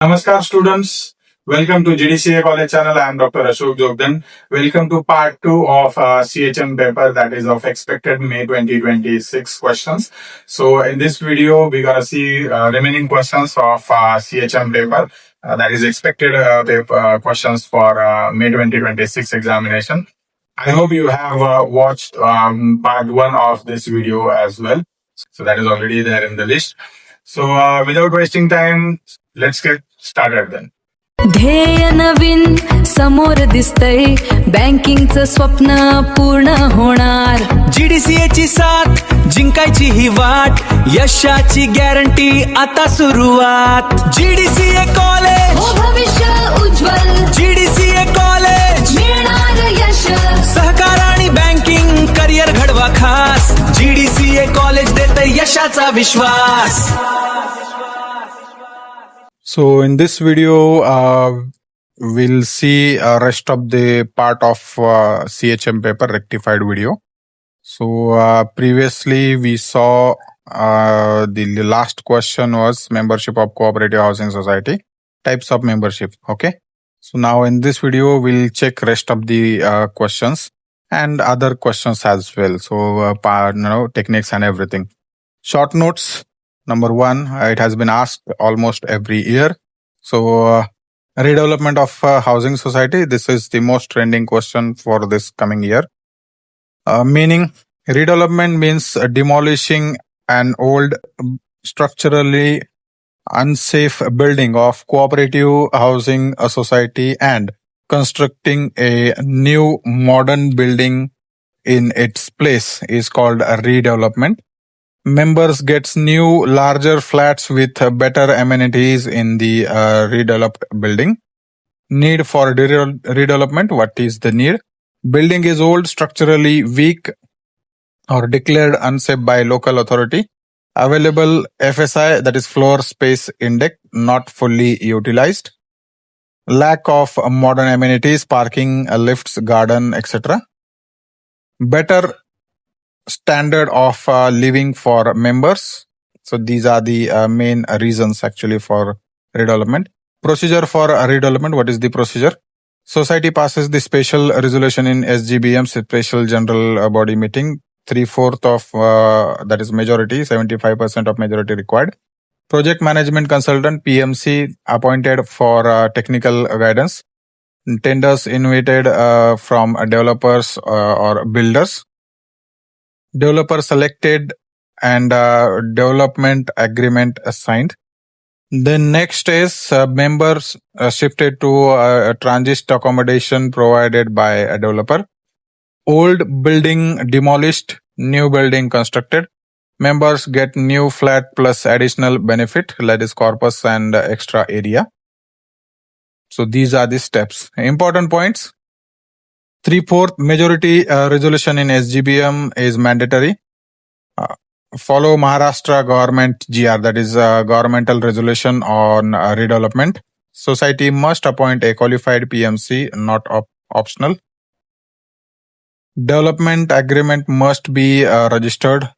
Namaskar students, welcome to GDCA college channel. I am Dr. Ashok Jogdan. Welcome to part 2 of CHM paper, that is of expected May 2026 questions. So in this video, we're going to see remaining questions of CHM paper, that is expected paper, questions for May 2026 examination. I hope you have watched part 1 of this video as well. So that is already there in the list. So without wasting time, let's get started then. ध्येय नवीन समोर दिसतंय, बँकिंगचं स्वप्न पूर्ण होणार. GDCA ची साथ जिंकायची ही वाट, यशाची guarantee आता सुरुवात. GDCA कॉलेज हो भविष्य उज्ज्वल, GDCA कॉलेज मिळणार यश. सहकार आणि बँकिंग करिअर घडवा खास. GDCA कॉलेज देते यशाचा विश्वास. So in this video, we'll see rest of the part of CHM paper rectified video. So previously we saw the last question was membership of cooperative housing society, types of membership. Okay. So now in this video, we'll check rest of the questions and other questions as well. So techniques and everything. Short notes. Number 1, it has been asked almost every year. So, redevelopment of housing society, this is the most trending question for this coming year. Meaning, redevelopment means demolishing an old structurally unsafe building of cooperative housing society and constructing a new modern building in its place is called a redevelopment. Members gets new larger flats with better amenities in the redeveloped building. Need for redevelopment. What is the need? Building is old, structurally weak or declared unsafe by local authority. Available FSI, that is floor space index, not fully utilized. Lack of modern amenities, parking, lifts, garden, etc. Better standard of living for members. So these are the main reasons actually for redevelopment. Procedure for redevelopment. What is the procedure? Society passes the special resolution in SGBM, special general body meeting. 3/4 of that is majority, 75% of majority required. Project management consultant PMC appointed for technical guidance. Tenders invited from developers or builders. Developer selected and development agreement assigned. Then next is members shifted to transit accommodation provided by a developer. Old building demolished, new building constructed. Members get new flat plus additional benefit, that is corpus and extra area. So these are the steps. Important points. 3/4 majority resolution in SGBM is mandatory. Follow Maharashtra government GR, that is governmental resolution on redevelopment. Society must appoint a qualified PMC, not optional. Development agreement must be registered.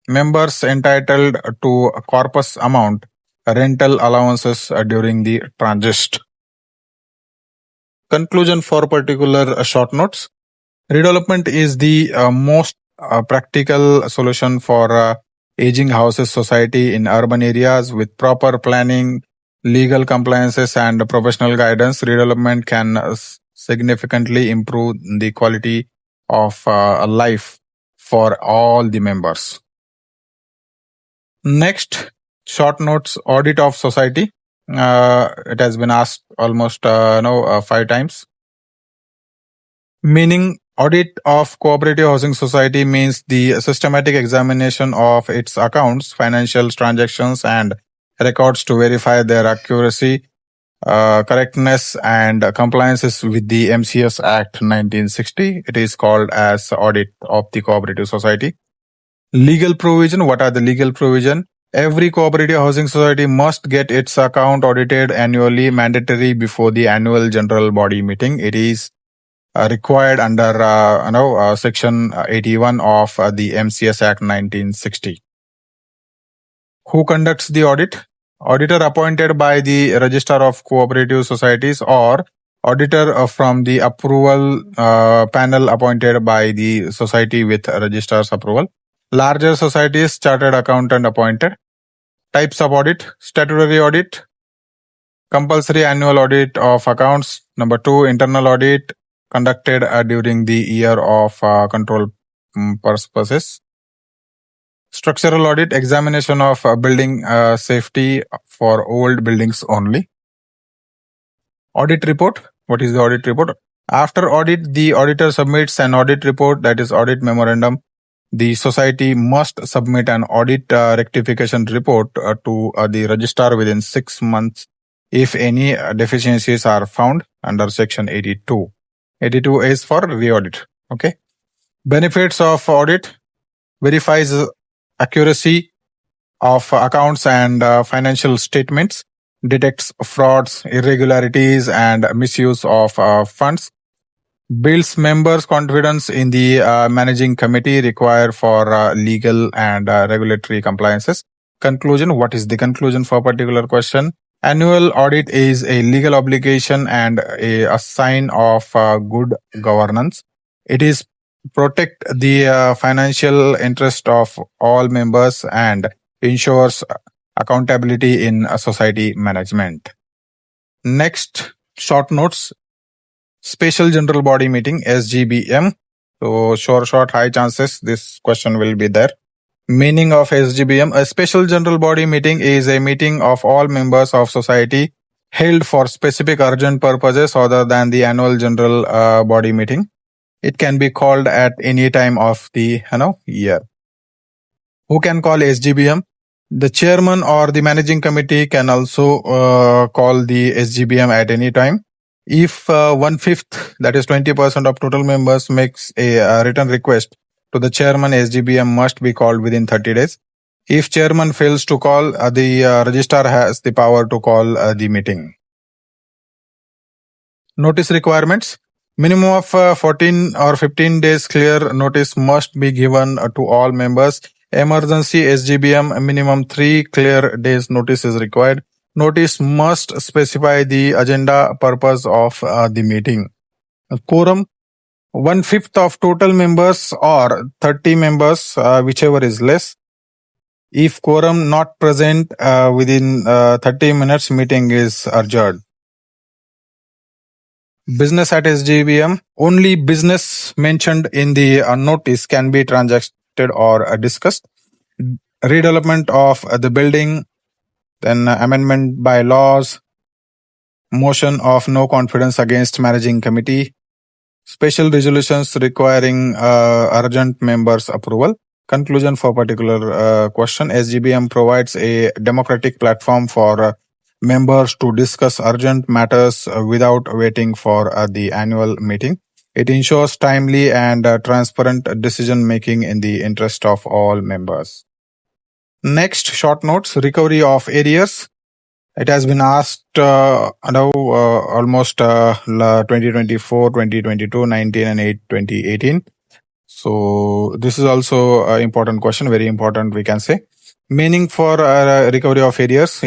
Members entitled to corpus amount, rental allowances during the transit. Conclusion for particular short notes. Redevelopment is the most practical solution for aging houses society in urban areas. With proper planning, legal compliances and professional guidance, redevelopment can significantly improve the quality of life for all the members. Next, short notes, audit of society. It has been asked almost 5 times. Meaning, audit of cooperative housing society means the systematic examination of its accounts, financial transactions and records to verify their accuracy, correctness and compliances with the MCS Act 1960. It is called as audit of the cooperative society. Legal provision. What are the legal provision? Every cooperative housing society must get its account audited annually, mandatory before the annual general body meeting. It is required under section 81 of the MCS Act 1960. Who conducts the audit? auditor appointed by the Registrar of Cooperative Societies or auditor from the approval panel appointed by the society with registrar's approval. Larger societies, chartered accountant appointed. Types of audit: statutory audit, compulsory annual audit of accounts. Number 2, internal audit conducted during the year of control purposes. Structural audit, examination of building safety for old buildings only. Audit report. What is the audit report? After audit, the auditor submits an audit report, that is audit memorandum. The society must submit an audit rectification report to the registrar within 6 months if any deficiencies are found under section 82. 82 is for re-audit. Okay. Benefits of audit: verifies accuracy of accounts and financial statements, detects frauds, irregularities, and misuse of funds, builds members' confidence in the managing committee required for legal and regulatory compliances. Conclusion: what is the conclusion for a particular question? Annual audit is a legal obligation and a sign of good governance. It is protect the financial interest of all members and ensures accountability in society management. Next, short notes. Special General Body Meeting, SGBM. So, short, high chances this question will be there. Meaning of SGBM: a Special General Body Meeting is a meeting of all members of society held for specific urgent purposes other than the annual General Body Meeting. It can be called at any time of the year. Who can call SGBM? The chairman or the managing committee can also call the SGBM at any time. If 1/5, that is 20% of total members, makes a written request to the chairman, SGBM must be called within 30 days. If chairman fails to call, the registrar has the power to call the meeting. Notice requirements: minimum of 14 or 15 days clear notice must be given to all members. Emergency SGBM, minimum 3 clear days notice is required. Notice must specify the agenda purpose of the meeting. Quorum: 1/5 of total members or 30 members, whichever is less. If quorum not present within 30 minutes, meeting is adjourned. Business at SGBM: only business mentioned in the notice can be transacted or discussed. Redevelopment of the building, then amendment by laws, motion of no confidence against managing committee, special resolutions requiring urgent members' approval. Conclusion for particular question: SGBM provides a democratic platform for members to discuss urgent matters without waiting for the annual meeting. It ensures timely and transparent decision making in the interest of all members. Next, short notes: recovery of arrears. It has been asked almost 2024, 2022, 19 and 2018. So this is also an important question, very important we can say. Meaning for recovery of arrears.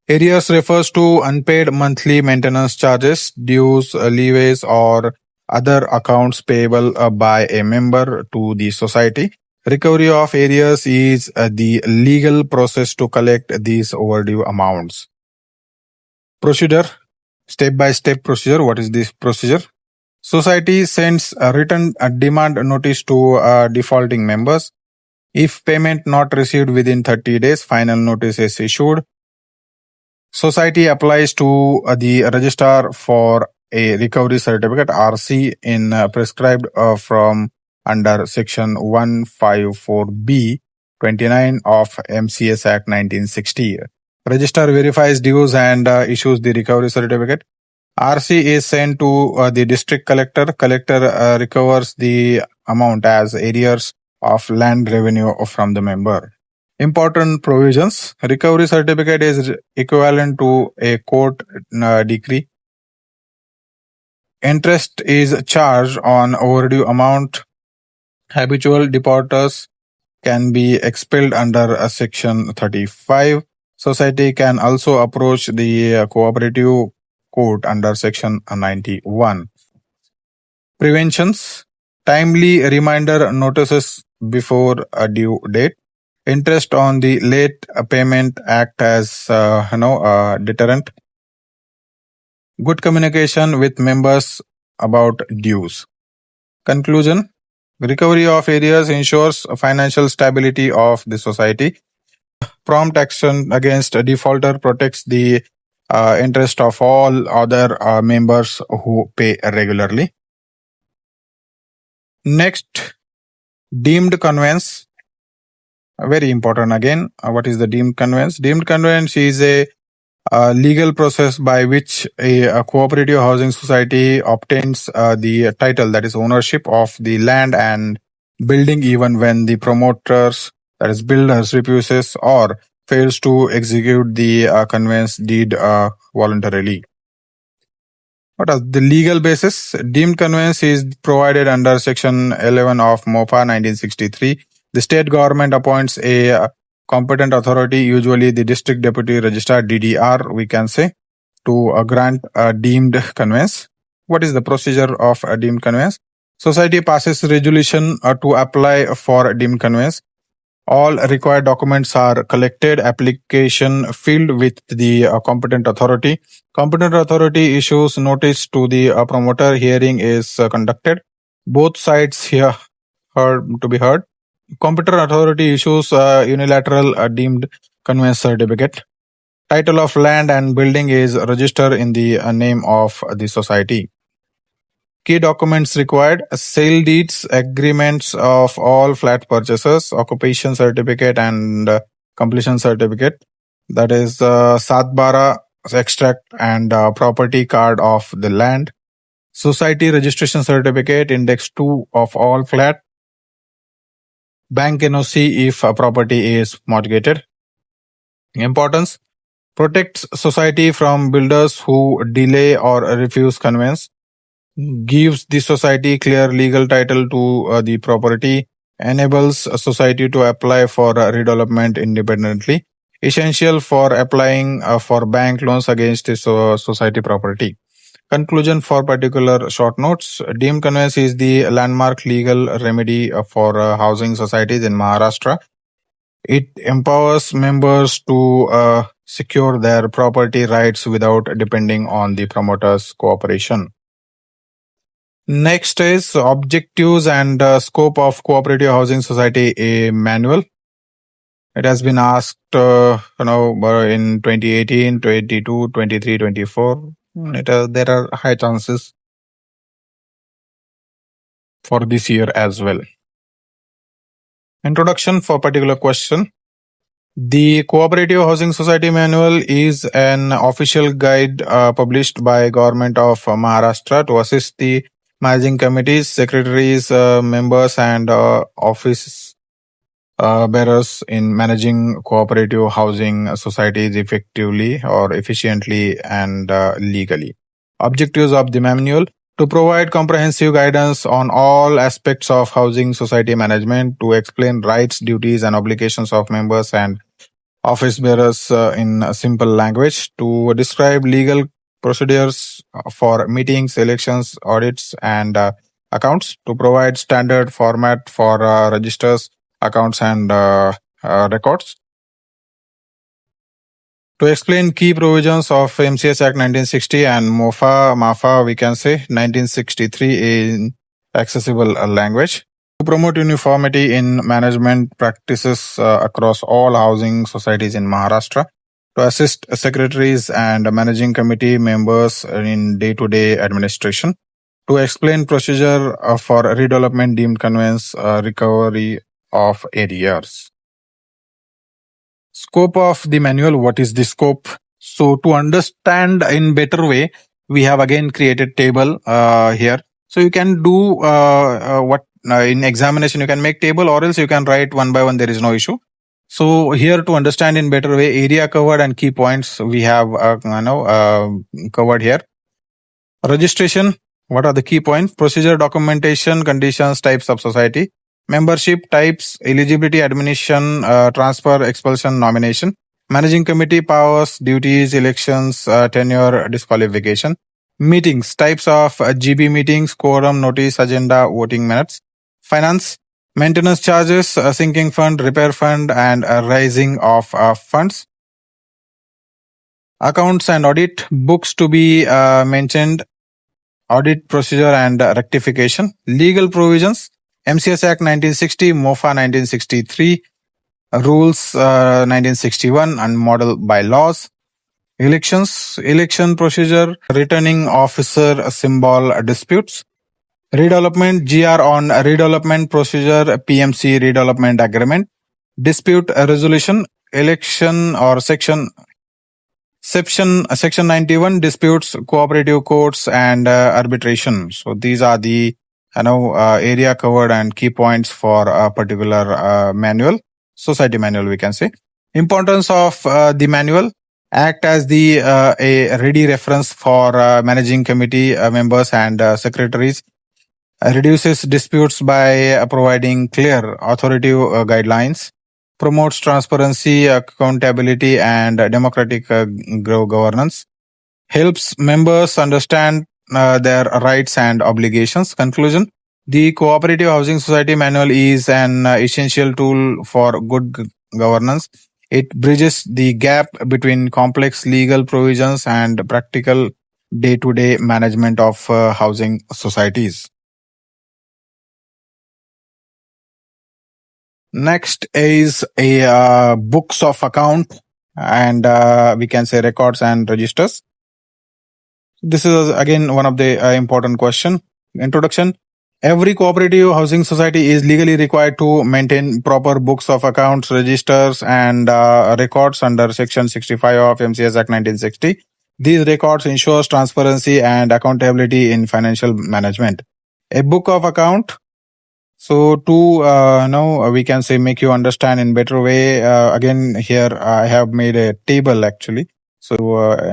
Arrears refers to unpaid monthly maintenance charges, dues, leaways or other accounts payable by a member to the society. Recovery of arrears is the legal process to collect these overdue amounts. Procedure: step-by-step procedure. What is this procedure? Society sends a written demand notice to defaulting members. If payment not received within 30 days, final notice is issued. Society applies to the registrar for a recovery certificate, RC, in prescribed from under section 154B 29 of MCS Act 1960. Registrar verifies dues and issues the recovery certificate. RC is sent to the district collector. Collector recovers the amount as arrears of land revenue from the member. Important provisions: recovery certificate is equivalent to a court decree. Interest is charged on overdue amount. Habitual defaulters can be expelled under Section 35. Society can also approach the cooperative court under Section 91. Preventions: timely reminder notices before a due date. Interest on the late payment act as deterrent. Good communication with members about dues. Conclusion: recovery of arrears ensures financial stability of the society. Prompt action against a defaulter protects the interest of all other members who pay regularly. Next, deemed conveyance. Very important again. What is the deemed conveyance? Deemed conveyance is a legal process by which a cooperative housing society obtains the title, that is ownership of the land and building, even when the promoters, that is builders, refuses or fails to execute the conveyance deed voluntarily. What is the legal basis? Deemed conveyance is provided under Section 11 of MOPA 1963. The state government appoints a competent authority, usually the district deputy registrar, DDR, we can say, to grant a deemed conveyance. What is the procedure of a deemed conveyance? Society passes resolution to apply for a deemed conveyance. All required documents are collected, application filled with the competent authority. Competent authority issues notice to the promoter. Hearing is conducted. Both sides here to be heard. Competent authority issues unilateral deemed conveyance certificate. Title of land and building is registered in the name of the society. Key documents required: sale deeds, agreements of all flat purchases, occupation certificate and completion certificate, that is Satbara extract and property card of the land, society registration certificate, index 2 of all flat, bank NOC if property is mortgaged. Importance: protects society from builders who delay or refuse conveyance, gives the society clear legal title to the property, enables a society to apply for redevelopment independently, essential for applying for bank loans against the society property. Conclusion for particular short notes: deemed conveyance is the landmark legal remedy for housing societies in Maharashtra. It empowers members to secure their property rights without depending on the promoter's cooperation. Next is objectives and scope of cooperative housing society, a manual. It has been asked in 2018, 22, 23, 24. There are high chances for this year as well. Introduction for particular question. The Cooperative Housing Society Manual is an official guide published by Government of Maharashtra to assist the managing committees, secretaries, members and office bearers in managing cooperative housing societies effectively or efficiently and legally. Objectives of the manual: to provide comprehensive guidance on all aspects of housing society management, to explain rights, duties and obligations of members and office bearers in a simple language, to describe legal procedures for meetings, elections, audits and accounts, to provide standard format for registers, accounts and records, to explain key provisions of MCS Act 1960 and MAFA we can say 1963 in accessible language, to promote uniformity in management practices across all housing societies in Maharashtra, to assist secretaries and managing committee members in day-to-day administration, to explain procedure for redevelopment, deemed conveyance, recovery of arrears. Scope of the manual. What is the scope? So to understand in better way, we have again created table here. So you can do what in examination you can make table, or else you can write one by one, there is no issue. So here, to understand in better way, area covered and key points we have covered here. Registration, what are the key points? Procedure, documentation, conditions, types of society. Membership types, eligibility, admission, transfer, expulsion, nomination. Managing committee powers, duties, elections, tenure, disqualification. Meetings, types of GB meetings, quorum, notice, agenda, voting minutes. Finance, maintenance charges, sinking fund, repair fund, and raising of funds. Accounts and audit, books to be mentioned, audit procedure and rectification. Legal provisions, MCS Act 1960, MOFA 1963, Rules 1961, and model bylaws. Elections, election procedure, returning officer symbol disputes. Redevelopment, GR on redevelopment procedure, PMC redevelopment agreement. Dispute resolution, election or section 91 disputes, cooperative courts, and arbitration. So these are the area covered and key points for a particular manual, society manual, we can say. Importance of the manual: act as the a ready reference for managing committee members and secretaries. Reduces disputes by providing clear authoritative guidelines. Promotes transparency, accountability, and democratic governance. Helps members understand their rights and obligations. Conclusion: the Cooperative Housing Society Manual is an essential tool for good governance. It bridges the gap between complex legal provisions and practical day-to-day management of housing societies. Next is a books of account and we can say records and registers. This is again one of the important question. Introduction: every cooperative housing society is legally required to maintain proper books of accounts, registers, and records under Section 65 of MCS Act 1960. These records ensures transparency and accountability in financial management. A book of account. So to we can say make you understand in better way. Again, here I have made a table actually. So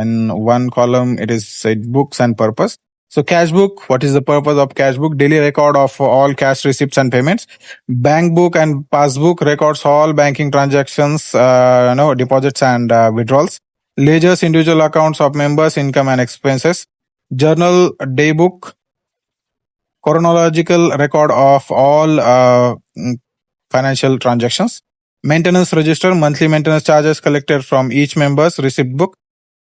in one column it is said books and purpose. So cash book, what is the purpose of cash book? Daily record of all cash receipts and payments. Bank book and passbook records all banking transactions, deposits and withdrawals. Ledgers, individual accounts of members, income and expenses. Journal, day book. Chronological record of all financial transactions. Maintenance register, monthly maintenance charges collected from each member's receipt book.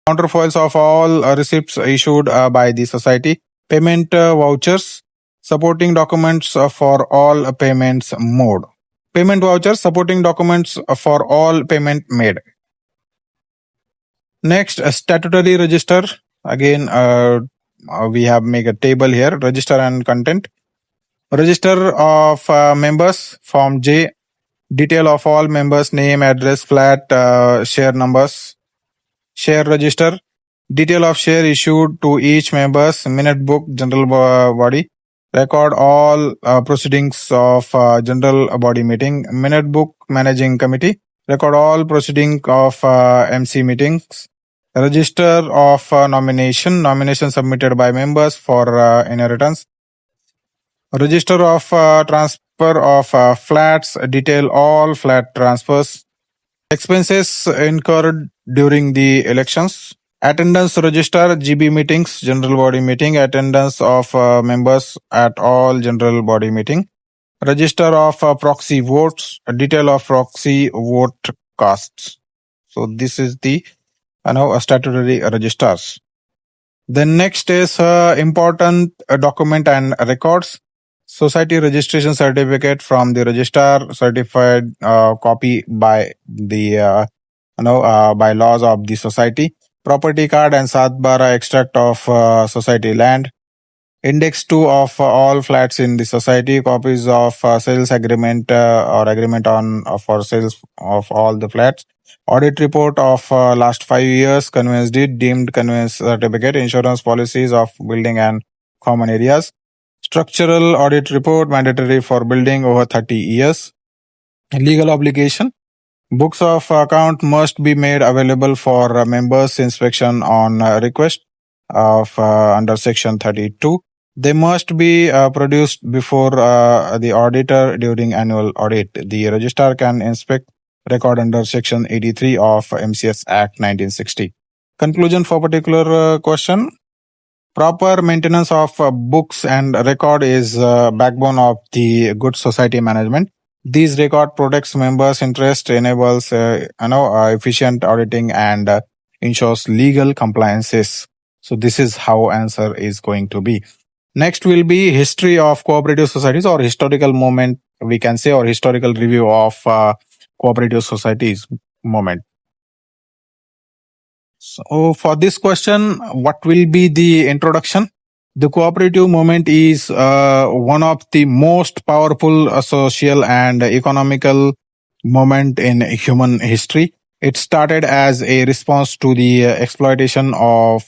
Counterfoils of all receipts issued by the society. Payment vouchers, supporting documents for all payments mode. Payment vouchers, supporting documents for all payment made. Next, a statutory register. Again, we have make a table here. Register and content. Register of members, Form J. Detail of all members, name, address, flat, share numbers. Share register. Detail of share issued to each members. Minute book, general body. Record all proceedings of general body meeting. Minute book, managing committee. Record all proceedings of MC meetings. Register of nomination. Nomination submitted by members for inheritance. Register of transfer of flats. Detail all flat transfers. Expenses incurred during the elections. Attendance register, GB meetings, general body meeting. Attendance of members at all general body meeting. Register of proxy votes. Detail of proxy vote casts. So this is the statutory registers. Then next is important document and records. Society registration certificate from the registrar, certified copy by the bylaws of the society. Property card and Satbara extract of society land. Index 2 of all flats in the society. Copies of sales agreement or agreement on for sales of all the flats. Audit report of last 5 years. Conveyance deed, deemed conveyance certificate. Insurance policies of building and common areas. Structural audit report, mandatory for building over 30 years. Legal obligation. Books of account must be made available for members' inspection on request of under Section 32. They must be produced before the auditor during annual audit. The registrar can inspect record under Section 83 of MCS Act 1960. Conclusion for particular question. Proper maintenance of books and record is backbone of the good society management. These record protects members' interest, enables efficient auditing, and ensures legal compliances. So this is how answer is going to be. Next will be history of cooperative societies, or historical moment, we can say, or historical review of cooperative societies moment. So for this question, what will be the introduction? The cooperative movement is one of the most powerful social and economical movement in human history. It started as a response to the exploitation of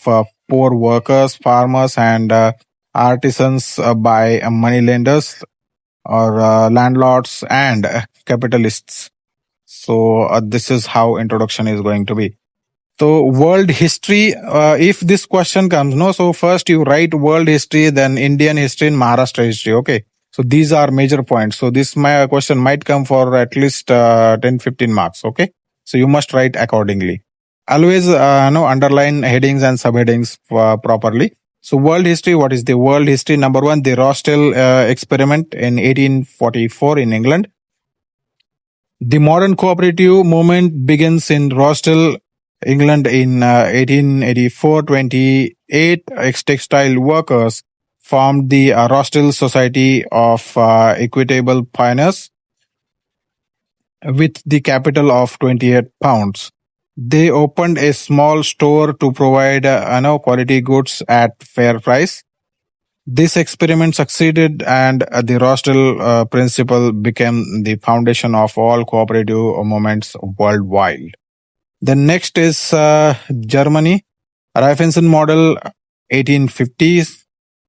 poor workers, farmers, and artisans by moneylenders or landlords and capitalists. So this is how introduction is going to be. So world history, if this question comes, no, so first you write world history, then Indian history and Maharashtra history. Okay. So these are major points. So this question might come for at least 10-15 marks. Okay. So you must write accordingly. Always underline headings and subheadings properly. So world history, what is the world history? Number one, the Rochdale experiment in 1844 in England. The modern cooperative movement begins in Rochdale, England in 1884. 28 ex-textile workers formed the Rochdale Society of Equitable Pioneers with the capital of £28. They opened a small store to provide quality goods at fair price. This experiment succeeded, and the Rochdale principle became the foundation of all cooperative movements worldwide. The next is Germany, Raffenson model, 1850s.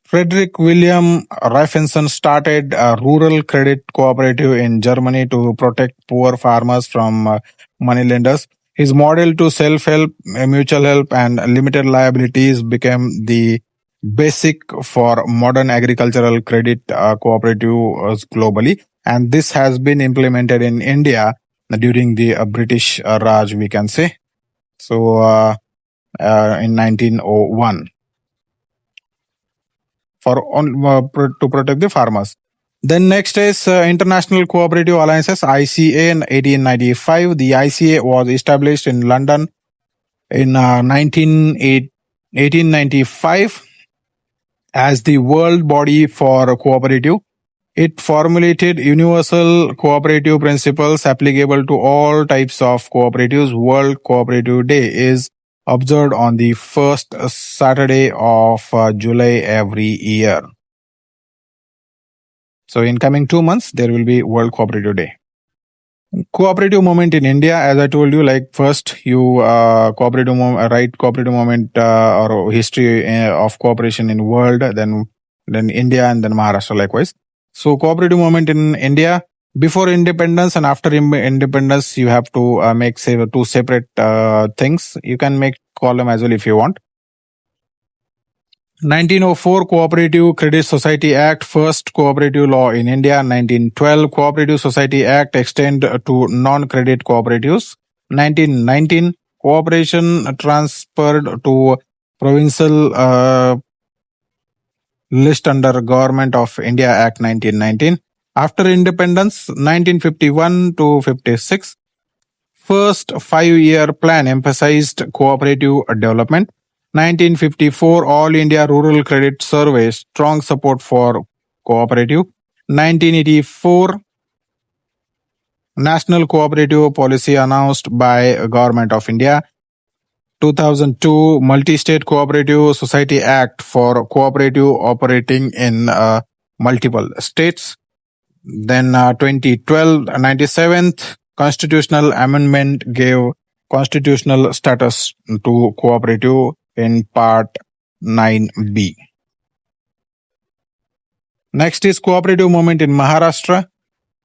Frederick William Raffenson started a rural credit cooperative in Germany to protect poor farmers from moneylenders. His model to self-help, mutual help, and limited liabilities became the basic for modern agricultural credit cooperatives globally. And this has been implemented in India during the British Raj, we can say. So in 1901 to protect the farmers. Then next is International Cooperative Alliances, ICA, in 1895. The ICA was established in London in 1895 as the world body for cooperative. It formulated universal cooperative principles applicable to all types of cooperatives. World Cooperative Day is observed on the first Saturday of July every year. So in coming 2 months, there will be World Cooperative Day. Cooperative movement in India, as I told you, like first you write cooperative movement or history of cooperation in world, then India, and then Maharashtra likewise. So cooperative movement in India, before independence and after independence, you have to make two separate things. You can call them as well if you want. 1904 Cooperative Credit Society Act, first cooperative law in India. 1912 Cooperative Society Act extend to non-credit cooperatives. 1919 Cooperation transferred to provincial list under Government of India Act 1919. After independence, 1951 to 56, first 5-year plan emphasized cooperative development. 1954 All India Rural Credit Survey, strong support for cooperative. 1984 National Cooperative Policy announced by Government of India. 2002 Multi-State Cooperative Society Act for cooperative operating in multiple states. Then 2012 97th Constitutional Amendment gave constitutional status to cooperative in Part 9B. Next is cooperative movement in Maharashtra.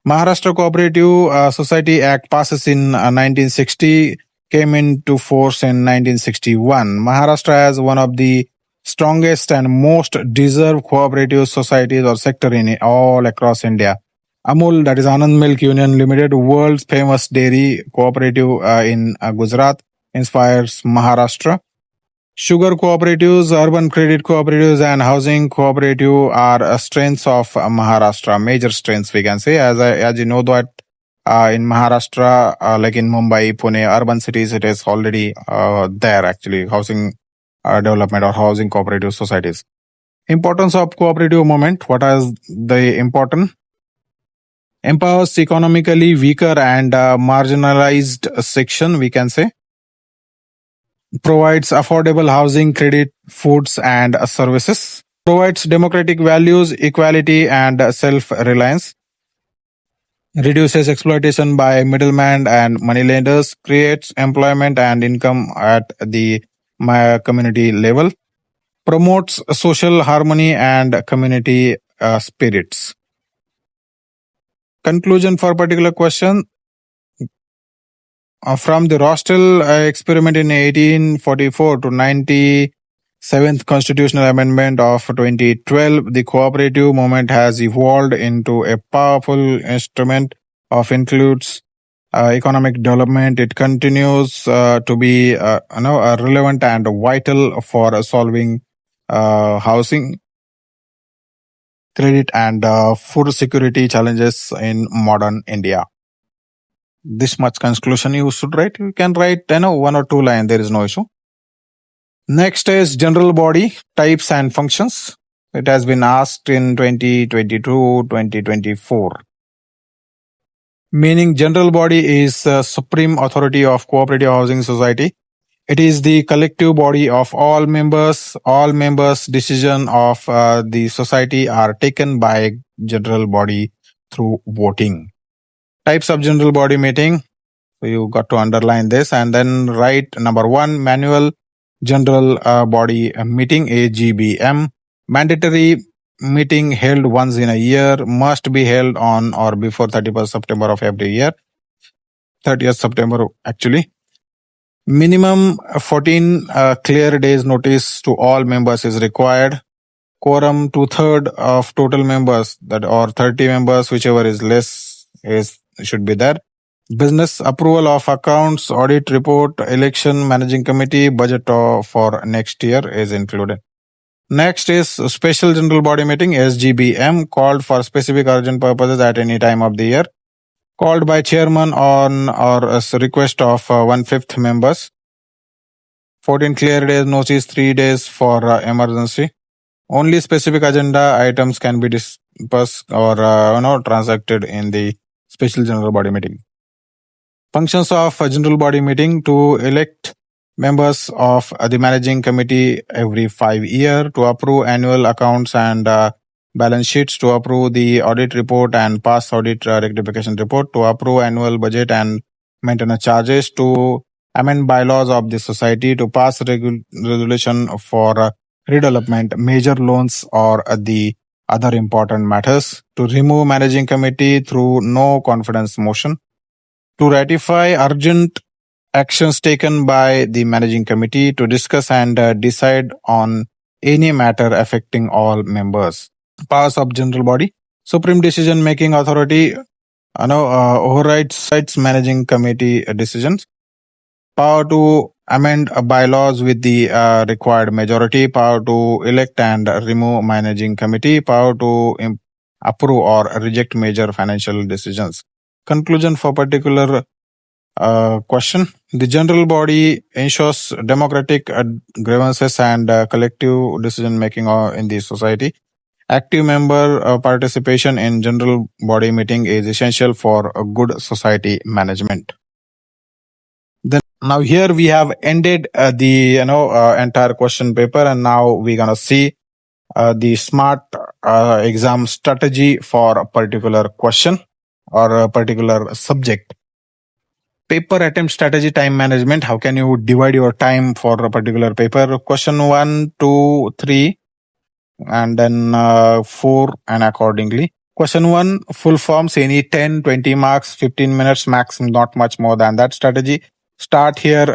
Maharashtra Cooperative Society Act passes in 1960, came into force in 1961. Maharashtra has one of the strongest and most deserved cooperative societies or sector in all across India. Amul, that is Anand Milk Union Limited, world's famous dairy cooperative in Gujarat, inspires Maharashtra. Sugar cooperatives, urban credit cooperatives, and housing cooperative are strengths of Maharashtra. Major strengths, we can say, as you know that in Maharashtra, like in Mumbai, Pune, urban cities, it is already there actually housing development or housing cooperative societies. Importance of cooperative movement. What is the important? Empowers economically weaker and marginalized section, we can say. Provides affordable housing, credit, foods, and services. Provides democratic values, equality, and self-reliance. Reduces exploitation by middlemen and moneylenders. Creates employment and income at the community level. Promotes social harmony and community spirits. Conclusion for particular question. From the Rostel experiment in 1844 to 97th Constitutional Amendment of 2012, the cooperative movement has evolved into a powerful instrument of includes economic development. It continues to be relevant and vital for solving housing, credit, and food security challenges in modern India. This much conclusion you should write. You can write 1 or 2 lines. There is no issue. Next is general body types and functions. It has been asked in 2022-2024. Meaning general body is supreme authority of cooperative housing society. It is the collective body of all members. All members' decision of the society are taken by general body through voting. Types of general body meeting. So you got to underline this and then write number 1, manual general body meeting, AGBM. Mandatory meeting held once in a year, must be held on or before 31st September of every year. 30th September actually. Minimum 14 clear days notice to all members is required. Quorum 2/3 of total members, that or 30 members, whichever is less should be there. Business approval of accounts, audit report, election, managing committee, budget for next year is included. Next is special general body meeting, SGBM, called for specific urgent purposes at any time of the year. Called by chairman on or as request of 1/5 members. 14 clear days notice, 3 days for emergency. Only specific agenda items can be discussed or transacted in the special general body meeting. Functions of a general body meeting: to elect members of the managing committee every 5 years, to approve annual accounts and balance sheets, to approve the audit report and past audit rectification report, to approve annual budget and maintenance charges, to amend bylaws of the society, to pass resolution for redevelopment, major loans or the other important matters, to remove managing committee through no confidence motion, to ratify urgent actions taken by the managing committee, to discuss and decide on any matter affecting all members. Powers of general body: supreme decision making authority overrides managing committee decisions. Power to amend bylaws with the required majority. Power to elect and remove managing committee. Power to approve or reject major financial decisions. Conclusion for particular question: the general body ensures democratic grievances and collective decision making in the society. Active member participation in general body meeting is essential for a good society management. Then now here we have ended the entire question paper, and now we're gonna see the smart exam strategy for a particular question or a particular subject. Paper attempt strategy, time management. How can you divide your time for a particular paper? Question 1, 2, 3, and then 4, and accordingly. Question 1, full forms, any 10, 20 marks, 15 minutes max, not much more than that. Strategy: start here,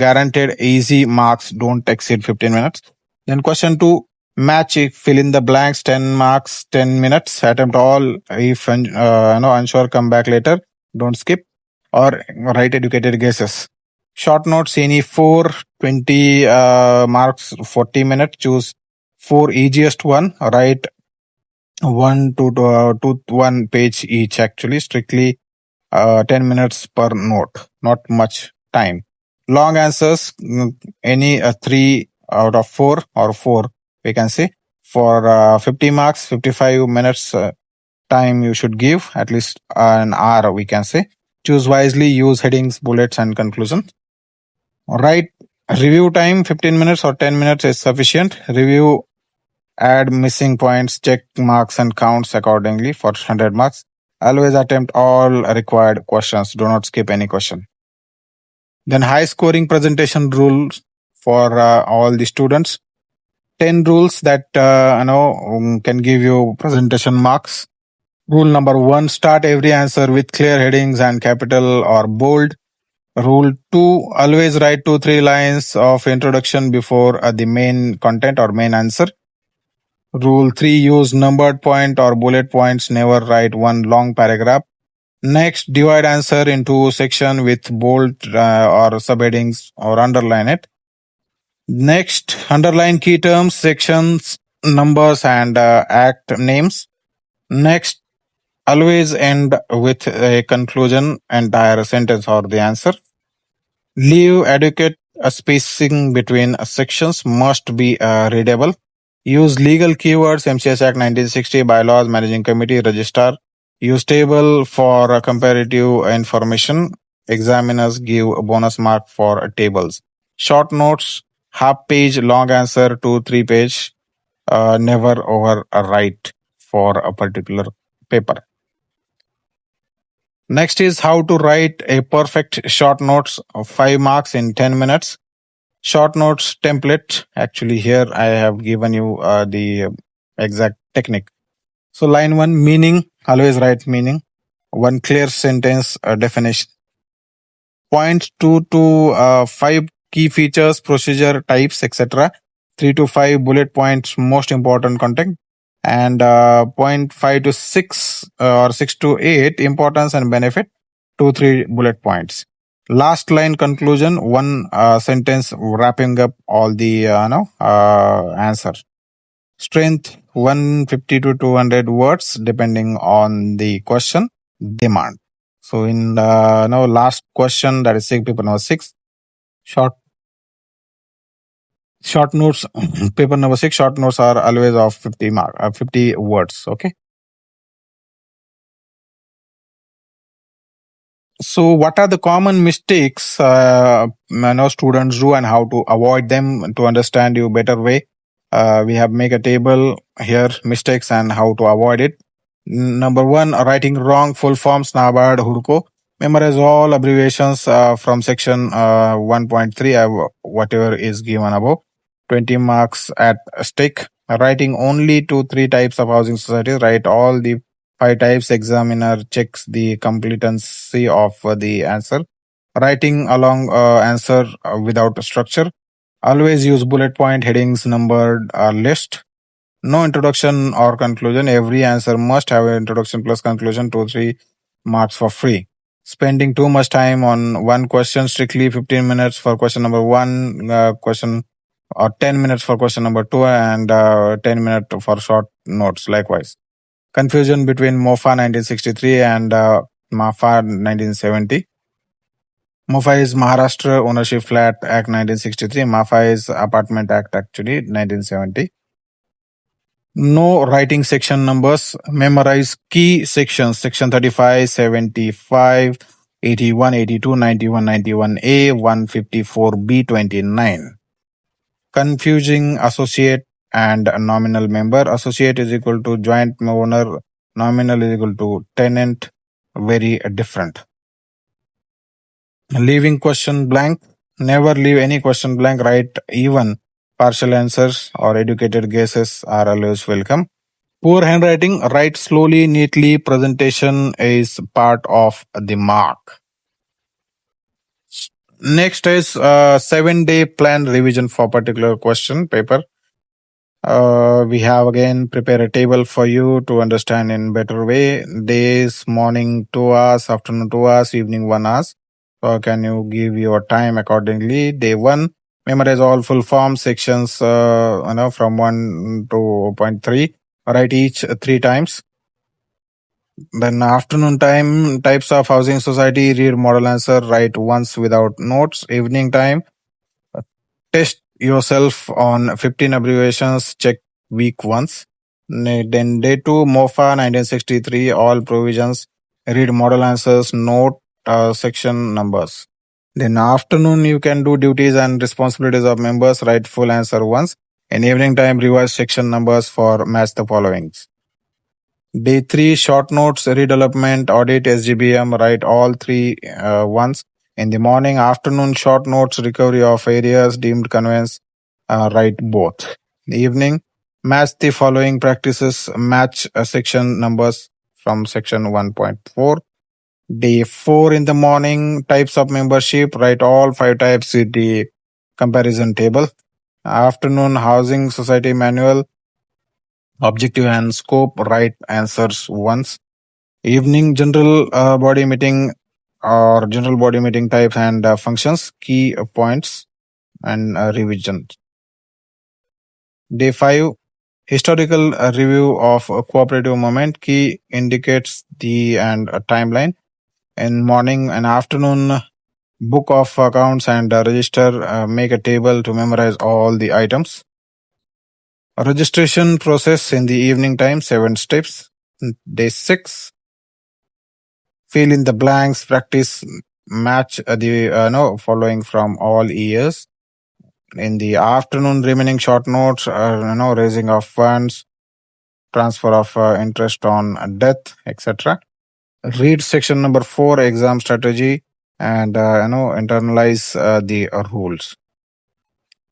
guaranteed easy marks, don't exceed 15 minutes. Then question 2, match if fill in the blanks, 10 marks, 10 minutes. Attempt all. If unsure, come back later. Don't skip. Or write educated guesses. Short notes, any 4, 20 marks, 40 minutes. Choose 4 easiest one. Write 1 to 1 page each, actually. Strictly 10 minutes per note. Not much time. Long answers, any 3 out of 4 or 4, we can say. For 50 marks, 55 minutes time you should give, at least an hour, we can say. Choose wisely, use headings, bullets, and conclusion. Write review time, 15 minutes or 10 minutes is sufficient. Review, add missing points, check marks, and counts accordingly for 100 marks. Always attempt all required questions. Do not skip any question. Then high scoring presentation rules for all the students. 10 rules that can give you presentation marks. Rule number 1, start every answer with clear headings and capital or bold. Rule 2, always write 2-3 lines of introduction before the main content or main answer. Rule 3, use numbered point or bullet points. Never write one long paragraph. Next, divide answer into section with bold or subheadings or underline it. Next, underline key terms, sections, numbers, and act names. Next, always end with a conclusion, entire sentence or the answer. Leave adequate spacing between sections, must be readable. Use legal keywords, MCS Act 1960, bylaws, managing committee, registrar. Use table for comparative information. Examiners give a bonus mark for tables. Short notes, half page, long answer, 2-3 page. Never overwrite for a particular paper. Next is how to write a perfect short notes of 5 marks in 10 minutes. Short notes template. Actually, here I have given you the exact technique. So line 1, meaning, always write meaning. 1 clear sentence definition. Point 2 to 5 key features, procedure, types, etc. 3 to 5 bullet points, most important content. And point 5 to 6 or 6 to 8, importance and benefit, 2-3 bullet points. Last line conclusion, 1 sentence wrapping up all the answer. Strength, 150 to 200 words depending on the question demand. So in the last question, that is paper number 6, short notes, paper number 6, short notes are always of 50 words. Okay. So what are the common mistakes students do and how to avoid them? To understand you better way, we have make a table here, mistakes and how to avoid it. Number 1, writing wrong full forms, NABARD, HUDCO. Memorize all abbreviations from section 1.3, whatever is given above. 20 marks at stake. Writing only 2-3 types of housing societies. Write all the 5 types. Examiner checks the completency of the answer. Writing along answer without structure. Always use bullet point, headings, numbered list. No introduction or conclusion. Every answer must have an introduction plus conclusion, 2-3 marks for free. Spending too much time on one question, strictly 15 minutes for question number 1, question or 10 minutes for question number 2, and 10 minutes for short notes likewise. Confusion between MOFA 1963 and MAFA 1970. MOFA is Maharashtra Ownership Flat Act 1963. MAFA is Apartment Act actually 1970. No writing section numbers. Memorize key sections. Section 35, 75, 81, 82, 91, 91A, 154B, 29. Confusing associate and nominal member. Associate is equal to joint owner. Nominal is equal to tenant. Very different. Leaving question blank. Never leave any question blank. Write even partial answers or educated guesses are always welcome. Poor handwriting. Write slowly, neatly. Presentation is part of the mark. Next is 7-day plan revision for particular question paper. We have again prepared a table for you to understand in better way. Days, morning 2 hours, afternoon 2 hours, evening 1 hours. So can you give your time accordingly? Day 1, memorize all full form sections, from 1 to point 3. Write each 3 times. Then afternoon time, types of housing society, read model answer, write once without notes. Evening time, test yourself on 15 abbreviations, check week once. Then day 2, MOFA 1963, all provisions, read model answers, note section numbers. Then afternoon, you can do duties and responsibilities of members, write full answer once. In evening time, revise section numbers for match the followings. Day 3, short notes, redevelopment, audit, SGBM, write all 3 once. In the morning, afternoon, short notes, recovery of areas, deemed conveyance, write both. The evening, match the following practices, match section numbers from section 1.4. Day 4 in the morning, types of membership, write all 5 types with the comparison table. Afternoon, housing society manual, objective and scope, write answers once. Evening, general body meeting or general body meeting types and functions, key points and revision. Day 5, historical review of a cooperative moment, key indicates the and timeline. In morning and afternoon, book of accounts and register, make a table to memorize all the items. Registration process in the evening time, 7 steps. Day 6, fill in the blanks, practice match the following from all years. In the afternoon, remaining short notes, raising of funds, transfer of interest on death, etc. Read section number 4, exam strategy, and internalize the rules.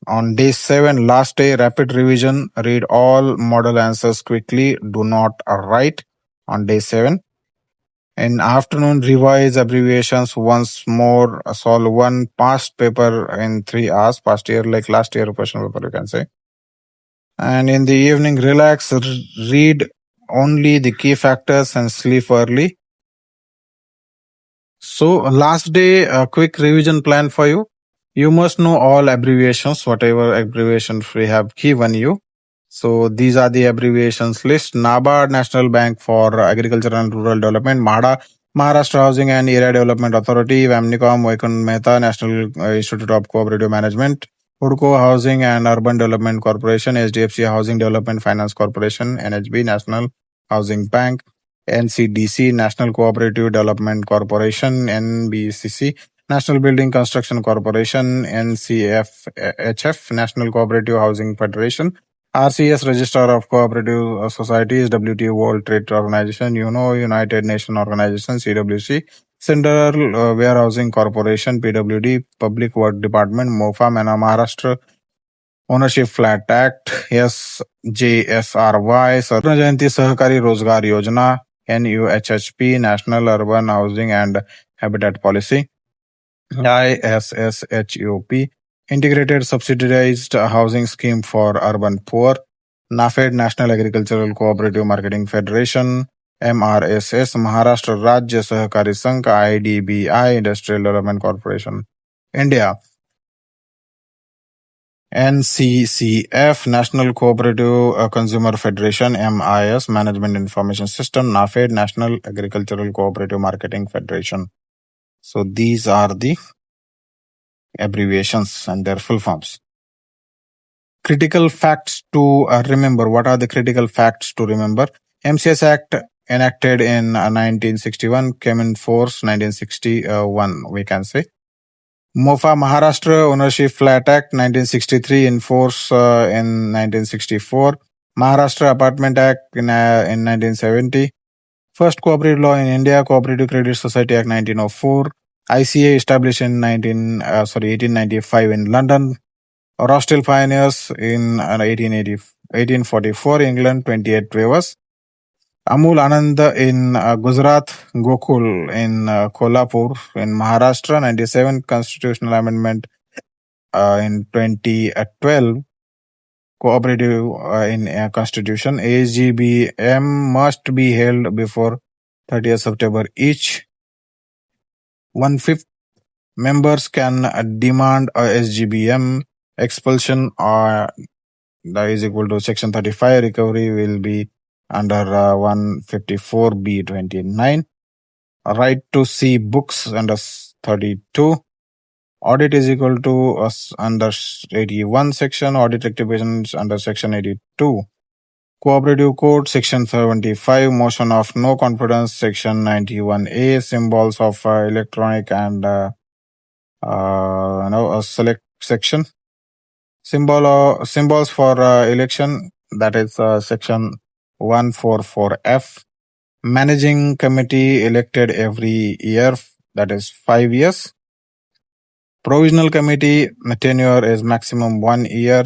On day 7, last day, rapid revision. Read all model answers quickly. Do not write on day 7. In afternoon, revise abbreviations once more. Solve one past paper in 3 hours. Past year, like last year question paper, you can say. And in the evening, relax. Read only the key factors and sleep early. So last day, a quick revision plan for you. You must know all abbreviations, whatever abbreviations we have given you. So these are the abbreviations list. NABARD, National Bank for Agriculture and Rural Development. MADA, Maharashtra Housing and Area Development Authority. Vamnicom, Vaikund Mehta, National Institute of Cooperative Management. HUDCO, Housing and Urban Development Corporation. HDFC Housing Development Finance Corporation. NHB, National Housing Bank. NCDC, National Cooperative Development Corporation. NBCC, National Building Construction Corporation. NCFHF, National Cooperative Housing Federation. RCS, Register of Cooperative Societies. WTO, World Trade Organization. United Nations Organization. CWC. Central Warehousing Corporation. PWD. Public Work Department. MOFA, Maharashtra Ownership Flat Act. SJSRY. Sarna Jayanti Sahakari Rozgar Yojana. NUHHP, National Urban Housing and Habitat Policy. ISSHUP, Integrated Subsidized Housing Scheme for Urban Poor. NAFED, National Agricultural Cooperative Marketing Federation. MRSS, Maharashtra Rajya Sahakari Sangh. IDBI, Industrial Development Corporation, India. NCCF, National Cooperative Consumer Federation. MIS, Management Information System. NAFED, National Agricultural Cooperative Marketing Federation. So these are the abbreviations and their full forms. Critical facts to remember. What are the critical facts to remember? MCS Act enacted in 1961, came in force 1961, we can say. MOFA, Maharashtra Ownership Flat Act 1963, in force in 1964. Maharashtra Apartment Act in 1970. First cooperative law in India, Cooperative Credit Society Act 1904. ICA established in 1895 in London. Rostel Pioneers in 1844, England, 28 waivers. Amul Anand in Gujarat, Gokul in Kolhapur in Maharashtra, 97 Constitutional Amendment in 2012. cooperative in constitution. AGBM must be held before 30th September each. 1/5 members can demand a SGBM expulsion that is equal to section 35. Recovery will be under 154B29. Right to see books under 32. Audit is equal to under 81 section. Audit rectification is under section 82. Cooperative Code section 75. Motion of no confidence section 91A. Symbols of electronic and a select section. Symbols for election, that is section 144F. Managing committee elected every year, that is 5 years. Provisional committee tenure is maximum 1 year.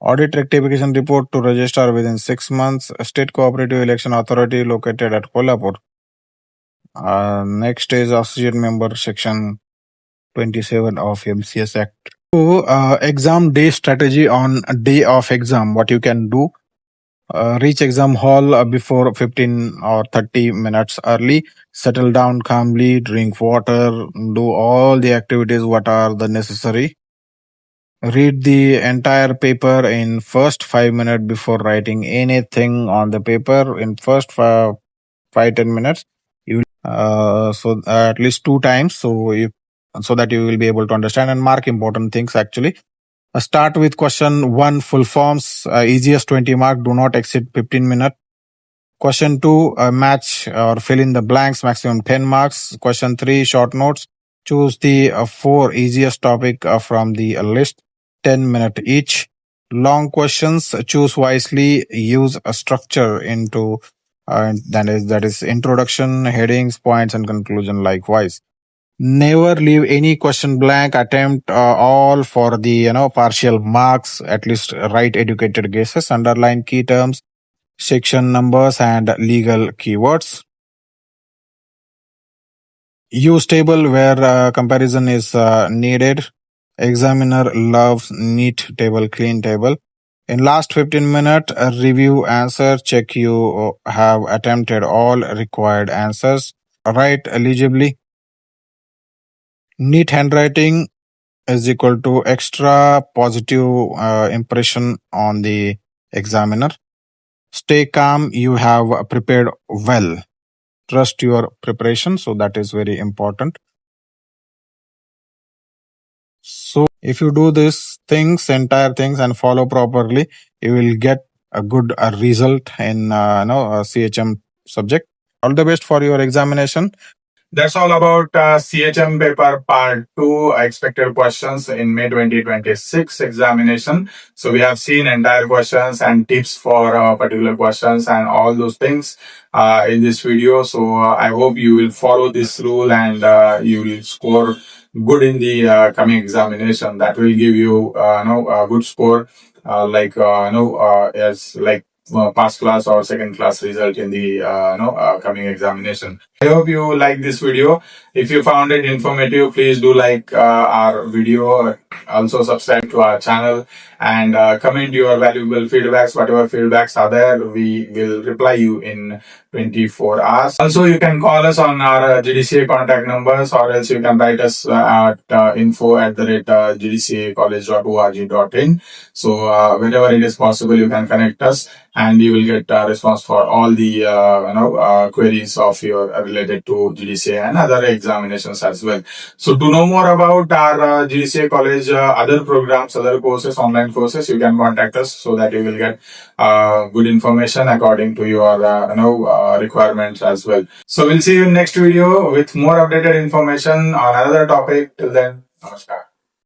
Audit rectification report to register within 6 months. State Cooperative Election Authority located at Kolhapur. Next is associate member section 27 of MCS Act. So, exam day strategy on day of exam. What you can do: reach exam hall before 15 or 30 minutes early. Settle down calmly. Drink water. Do all the activities what are the necessary. Read the entire paper in first 5 minutes before writing anything on the paper. In first 5-10 minutes, you so at least 2 times. So that you will be able to understand and mark important things actually. Start with question 1, full forms, easiest 20 mark, do not exceed 15 minutes. Question 2, match or fill in the blanks, maximum 10 marks. Question 3, short notes, choose the 4 easiest topic from the list, 10 minutes each. Long questions, choose wisely, use a structure into that is introduction, headings, points and conclusion likewise. Never leave any question blank. Attempt all for the partial marks. At least write educated guesses. Underline key terms, section numbers, and legal keywords. Use table where comparison is needed. Examiner loves neat table, clean table. In last 15 minutes, review answer. Check you have attempted all required answers. Write legibly. Neat handwriting is equal to extra positive impression on the examiner. Stay calm. You have prepared well. Trust your preparation. So that is very important. So if you do these things, entire things, and follow properly, you will get a good result in CHM subject. All the best for your examination. That's all about CHM paper part 2 expected questions in May 2026 examination. So we have seen entire questions and tips for particular questions and all those things in this video. So I hope you will follow this rule and you will score good in the coming examination. That will give you a good score as like first class or second class result in the coming examination. I hope you like this video. If you found it informative, please do like our video. Also subscribe to our channel and comment your valuable feedbacks. Whatever feedbacks are there, we will reply you in 24 hours. Also, you can call us on our GDCA contact numbers, or else you can write us at info@gdcacollege.org.in. So whenever it is possible, you can connect us and you will get a response for all the queries of your related to GDCA and other examinations as well. So to know more about our GDCA college other programs, other courses, online courses, you can contact us so that you will get good information according to your requirements as well. So we'll see you in next video with more updated information on another topic. Till then, namaskar.